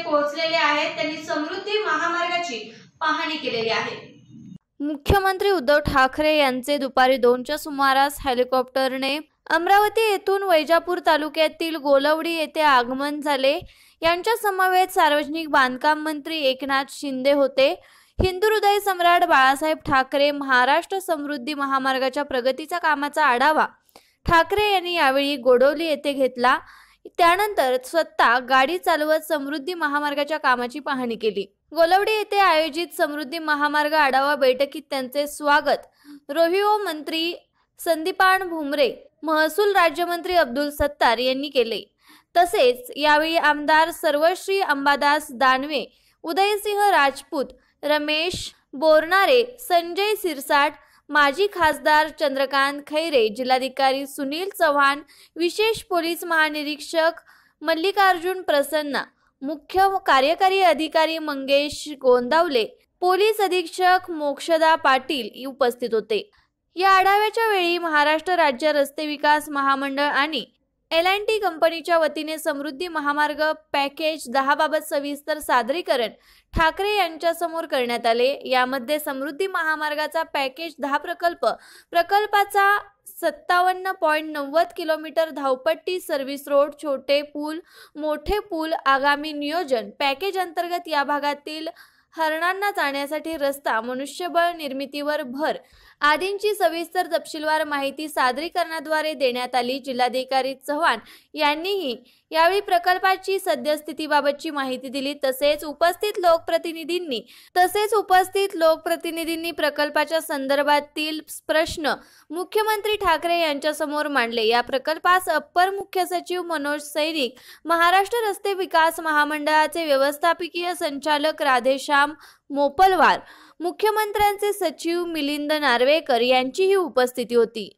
पोहोचलेले आहेत. त्यांनी समृद्धी महामार्गाची पाहणी केलेली आहे। मुख्यमंत्री उद्धव ठाकरे यांचे दुपारी 2च्या सुमारास हेलिकॉप्टरने अमरावती येथून वैजापूर तालुक्यातील गोलवडी येथे आगमन झाले। यांच्या समवेत सार्वजनिक बांधकाम मंत्री एकनाथ शिंदे होते। हिंदू हृदय सम्राट बाळासाहेब ठाकरे महाराष्ट्र समृद्धी महामार्गाच्या प्रगतीच्या कामाचा आढावा ठाकरे यांनी यावेळी गोडवली येथे घेतला। त्यानंतर स्वतः गाडी चालवत समृद्धी महामार्गाच्या कामाची पाहणी केली। गोलवडी येथे आयोजित समृद्धी महामार्ग आढावा बैठकीत त्यांचे स्वागत रोहिओ मंत्री संदीपान भुमरे, महसूल राज्यमंत्री अब्दुल सत्तार यांनी केले। तसेच यावेळी आमदार सर्वश्री अंबादास दानवे, उदयसिंह राजपूत, रमेश बोरनारे, संजय सिरसाट, माजी खासदार चंद्रकांत खैरे, जिल्हाधिकारी सुनील चव्हाण, विशेष पोलीस महानिरीक्षक मल्लिकार्जुन प्रसन्ना, मुख्य कार्यकारी अधिकारी मंगेश गोंदावले, पोलीस अधीक्षक मोक्षदा पाटील उपस्थित होते। या आढाव्याच्या वेळी महाराष्ट्र राज्य रस्ते विकास महामंडळ आणि L&T कंपनीच्या वतीने समृद्धी महामार्ग पॅकेज 10 बाबत सविस्तर सादरीकरण ठाकरे यांच्या समोर करण्यात आले। यामध्ये समृद्धी महामार्गाचा पॅकेज 10 प्रकल्पाचा 57.90 किलोमीटर धावपट्टी, सर्व्हिस रोड, छोटे पूल, मोठे पूल, आगामी नियोजन पॅकेज अंतर्गत या भागातील हरणांना जाण्यासाठी रस्ता, मनुष्यबळ निर्मितीवर भर आदींची सविस्तर तपशीलवार माहिती सादरीकरणाद्वारे देण्यात आली। जिल्हाधिकारी चव्हाण यांनीही यावेळी प्रकल्पाची सद्यस्थितीबाबतची माहिती दिली। तसेच उपस्थित लोकप्रतिनिधींनी प्रकल्पाच्या संदर्भातील प्रश्न मुख्यमंत्री ठाकरे यांच्या समोर मांडले। या प्रकल्पास अप्पर मुख्य सचिव मनोज सैनिक, महाराष्ट्र रस्ते विकास महामंडळाचे व्यवस्थापकीय संचालक राधेश्याम मोपलवार, मुख्यमंत्र्यांचे सचिव मिलिंद नार्वेकर यांचीही उपस्थिती होती।